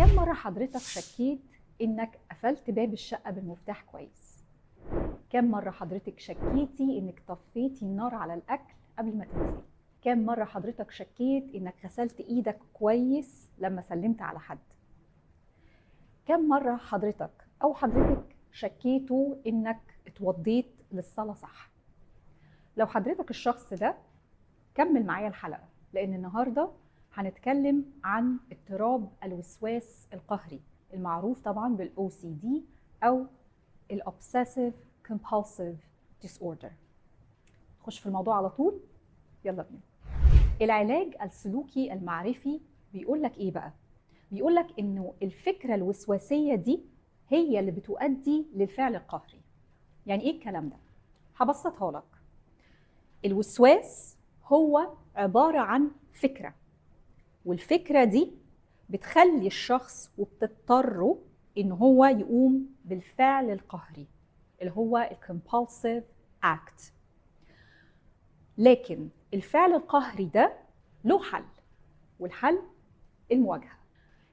كم مرة حضرتك شكيت إنك قفلت باب الشقة بالمفتاح كويس؟ كم مرة حضرتك شكيتي إنك طفيتي النار على الأكل قبل ما تنزلي؟ كم مرة حضرتك شكيت إنك غسلت إيدك كويس لما سلمت على حد؟ كم مرة حضرتك شكيتوا إنك اتوضيت للصلاة صح؟ لو حضرتك الشخص ده كمل معايا الحلقة، لأن النهاردة هنتكلم عن اضطراب الوسواس القهري المعروف طبعا بالOCD أو الObsessive Compulsive Disorder. نخش في الموضوع على طول، يلا بينا. العلاج السلوكي المعرفي بيقولك إيه بقى؟ بيقولك إنه الفكرة الوسواسية دي هي اللي بتؤدي للفعل القهري. يعني إيه الكلام ده؟ هبسطها لك. الوسواس هو عبارة عن فكرة، والفكرة دي بتخلي الشخص وبتضطره إن هو يقوم بالفعل القهري اللي هو compulsive act. لكن الفعل القهري ده له حل، والحل المواجهة.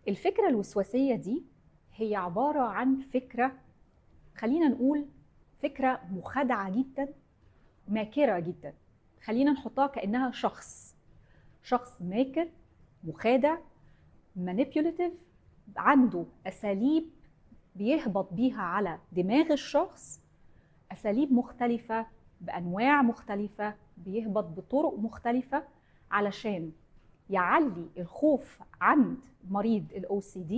الفكرة الوسواسية دي هي عبارة عن فكرة، خلينا نقول فكرة مخادعة جدا، ماكرة جدا. خلينا نحطها كأنها شخص ماكر مخادع manipulative، عنده أساليب بيهبط بيها على دماغ الشخص، أساليب مختلفة بأنواع مختلفة، بيهبط بطرق مختلفة علشان يعلي الخوف عند مريض الOCD.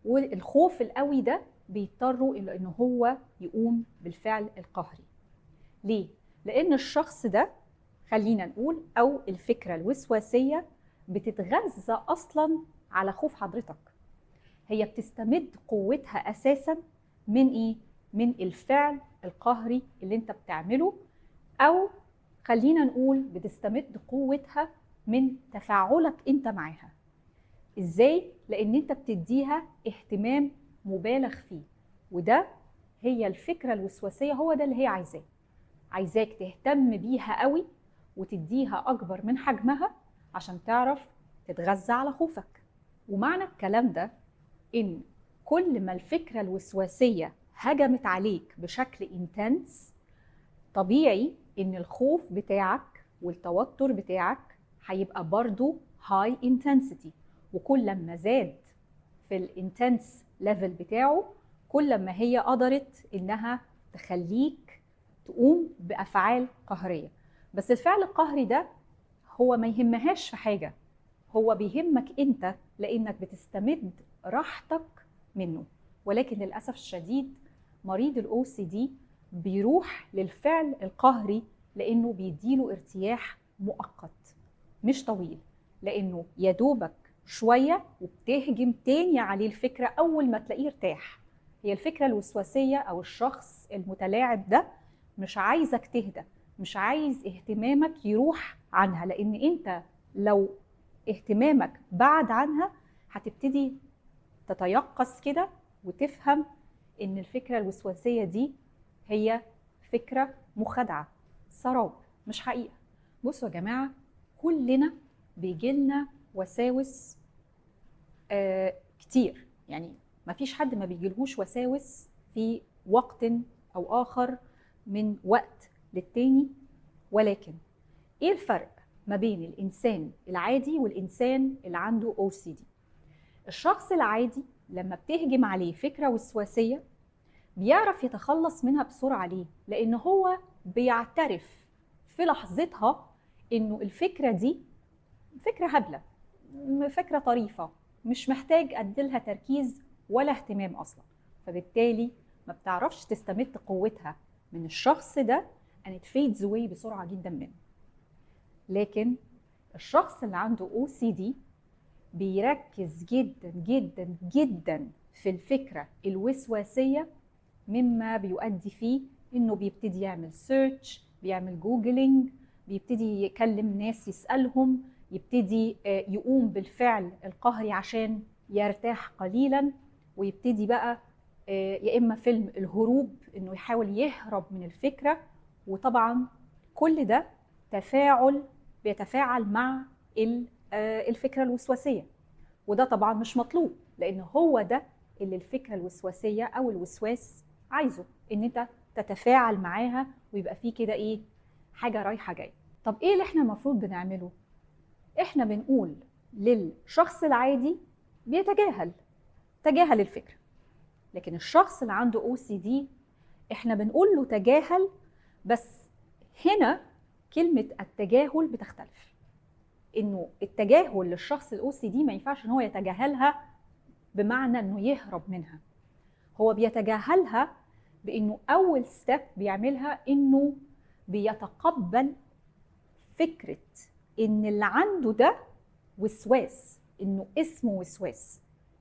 والخوف القوي ده بيضطروا إلى إنه هو يقوم بالفعل القهري. ليه؟ لأن الشخص ده، خلينا نقول، أو الفكرة الوسواسية بتتغذى أصلاً على خوف حضرتك. هي بتستمد قوتها أساساً من إيه؟ من الفعل القهري اللي أنت بتعمله، أو خلينا نقول بتستمد قوتها من تفاعلك أنت معاها. إزاي؟ لأن أنت بتديها اهتمام مبالغ فيه، وده هي الفكرة الوسواسية، هو ده اللي هي عايزاك تهتم بيها قوي وتديها أكبر من حجمها عشان تعرف تتغذى على خوفك. ومعنى الكلام ده إن كل ما الفكرة الوسواسية هجمت عليك بشكل انتنس، طبيعي إن الخوف بتاعك والتوتر بتاعك هيبقى برضو هاي انتنسيتي، وكل ما زاد في الانتنس ليفل بتاعه كل ما هي قدرت إنها تخليك تقوم بأفعال قهرية. بس الفعل القهري ده هو ما يهمهاش في حاجة، هو بيهمك أنت لأنك بتستمد راحتك منه. ولكن للأسف الشديد مريض الOCD بيروح للفعل القهري لأنه بيديله ارتياح مؤقت مش طويل، لأنه يدوبك شوية وبتهجم تاني عليه الفكرة أول ما تلاقيه ارتاح. هي الفكرة الوسواسية أو الشخص المتلاعب ده مش عايزك تهدى، مش عايز اهتمامك يروح عنها، لأن أنت لو اهتمامك بعد عنها هتبتدي تتيقظ كده وتفهم إن الفكرة الوسواسية دي هي فكرة مخادعة، سراب، مش حقيقة. بصوا يا جماعة، كلنا بيجيلنا وساوس كتير، يعني مفيش حد ما بيجيلهوش وساوس في وقت أو آخر من وقت للتاني. ولكن إيه الفرق ما بين الإنسان العادي والإنسان اللي عنده OCD؟ الشخص العادي لما بتهجم عليه فكرة وسواسية بيعرف يتخلص منها بسرعة. ليه؟ لأن هو بيعترف في لحظتها إنه الفكرة دي فكرة هبلة، فكرة طريفة، مش محتاج أديلها تركيز ولا اهتمام أصلا، فبالتالي ما بتعرفش تستمد قوتها من الشخص ده and it fades away بسرعة جدا منه. لكن الشخص اللي عنده OCD بيركز جدا جدا جدا في الفكرة الوسواسية، مما بيؤدي فيه إنه بيبتدي يعمل سيرش، بيعمل جوجلينج، بيبتدي يكلم ناس يسألهم، يبتدي يقوم بالفعل القهري عشان يرتاح قليلا، ويبتدي بقى يا إما فيلم الهروب إنه يحاول يهرب من الفكرة. وطبعا كل ده بيتفاعل مع الفكرة الوسواسية، وده طبعا مش مطلوب، لان هو ده اللي الفكره الوسواسيه او الوسواس عايزه، ان انت تتفاعل معاها ويبقى فيه كده ايه، حاجه رايحه جايه. طب ايه اللي احنا المفروض بنعمله؟ احنا بنقول للشخص العادي تجاهل الفكره، لكن الشخص اللي عنده OCD احنا بنقول له تجاهل، بس هنا كلمه التجاهل بتختلف. انه التجاهل للشخص الOCD ما ينفعش ان هو يتجاهلها بمعنى انه يهرب منها، هو بيتجاهلها بانه اول ستيب بيعملها انه بيتقبل فكره ان اللي عنده ده وسواس، انه اسمه وسواس،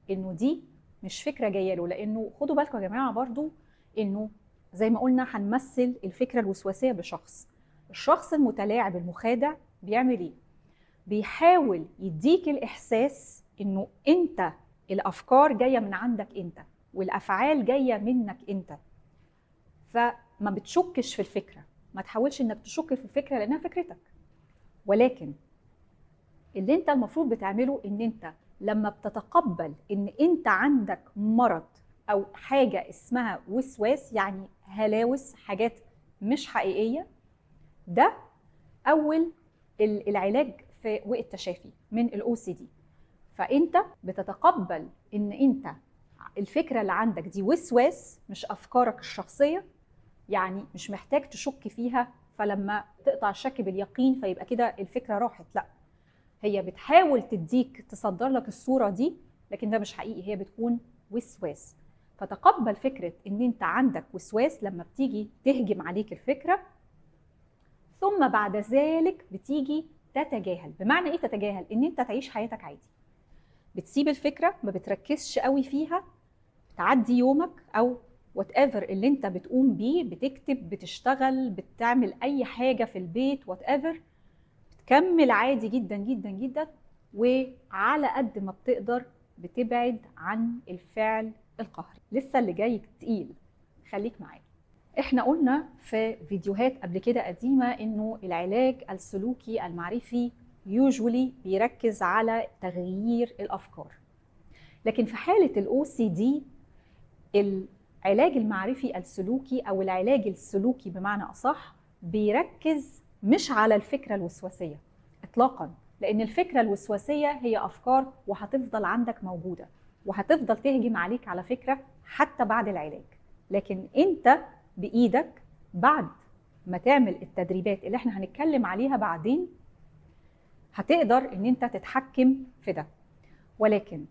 انه دي مش فكره جايه له. لانه خدوا بالكم يا جماعه برضو انه زي ما قلنا هنمثل الفكره الوسواسيه بشخص. الشخص المتلاعب المخادع بيعمل ايه؟ بيحاول يديك الاحساس انه انت الافكار جايه من عندك انت والافعال جايه منك انت، فما بتشكش في الفكره، ما تحاولش انك تشك في الفكره لانها فكرتك. ولكن اللي انت المفروض بتعمله ان انت لما بتتقبل ان انت عندك مرض او حاجه اسمها وسواس، يعني هلاوس، حاجات مش حقيقيه، ده اول العلاج في والتشافي من الOCD. فانت بتتقبل ان انت الفكره اللي عندك دي وسواس مش افكارك الشخصيه، يعني مش محتاج تشك فيها فلما تقطع الشك باليقين فيبقى كده الفكره راحت، لا، هي بتحاول تديك تصدر لك الصوره دي، لكن ده مش حقيقي، هي بتكون وسواس. فتقبل فكره ان انت عندك وسواس لما بتيجي تهجم عليك الفكره، ثم بعد ذلك بتيجي تتجاهل. بمعنى ايه تتجاهل؟ ان انت تعيش حياتك عادي، بتسيب الفكره، ما بتركزش قوي فيها، تعدي يومك او وات ايفر اللي انت بتقوم بيه، بتكتب، بتشتغل، بتعمل اي حاجه في البيت، وات ايفر، بتكمل عادي جدا جدا جدا، وعلى قد ما بتقدر بتبعد عن الفعل القهري. لسه اللي جاي تقيل، خليك معايا. احنا قلنا في فيديوهات قبل كده قديمه انه العلاج السلوكي المعرفي يوجولي بيركز على تغيير الافكار، لكن في حاله الOCD العلاج المعرفي السلوكي او العلاج السلوكي بمعنى اصح بيركز مش على الفكره الوسواسيه اطلاقا، لان الفكره الوسواسيه هي افكار وهتفضل عندك موجوده وهتفضل تهجم عليك على فكره حتى بعد العلاج. لكن انت بايدك بعد ما تعمل التدريبات اللي احنا هنتكلم عليها بعدين هتقدر ان انت تتحكم في ده. ولكن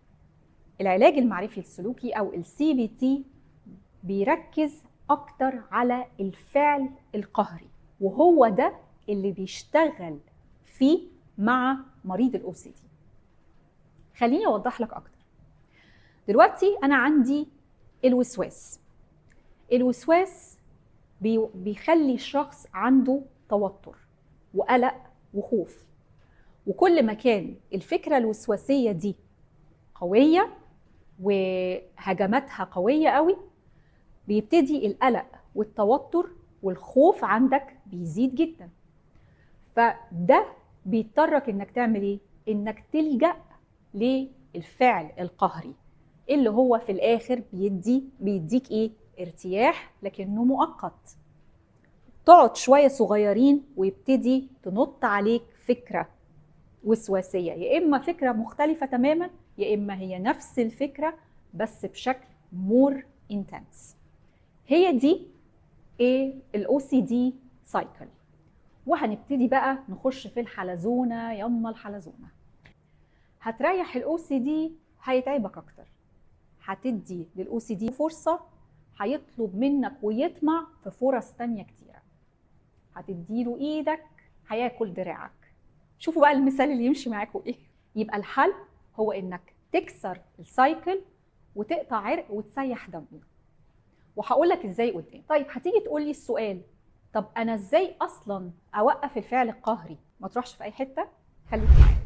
العلاج المعرفي السلوكي او CBT بيركز اكتر على الفعل القهري، وهو ده اللي بيشتغل فيه مع مريض الOCD. خليني اوضح لك اكتر. دلوقتي انا عندي الوسواس بيخلي الشخص عنده توتر وقلق وخوف، وكل ما كان الفكرة الوسواسية دي قوية وهجماتها قوية قوي بيبتدي القلق والتوتر والخوف عندك بيزيد جدا. فده بيضطرك انك تعمل ايه؟ انك تلجأ للفعل القهري اللي هو في الاخر بيديك ايه؟ ارتياح لكنه مؤقت. تقعد شوية صغيرين ويبتدي تنط عليك فكرة وسواسية، يا إما فكرة مختلفة تماما يا إما هي نفس الفكرة بس بشكل more intense. هي دي ايه الOCD سايكل. وهنبتدي بقى نخش في الحلزونة. يما الحلزونة هتريح الOCD، هيتعبك اكتر، هتدي للOCD فرصة، هيطلب منك ويطمع في فرص تانية كتيرة، هتديله ايدك هياكل دراعك. شوفوا بقى المثال اللي يمشي معاكم ايه. يبقى الحل هو انك تكسر السايكل وتقطع عرق وتسيح دم، وهقول لك ازاي قدام. طيب هتيجي تقول لي السؤال، طب انا ازاي اصلا اوقف الفعل القهري؟ ما تروحش في اي حته، خليك معايا.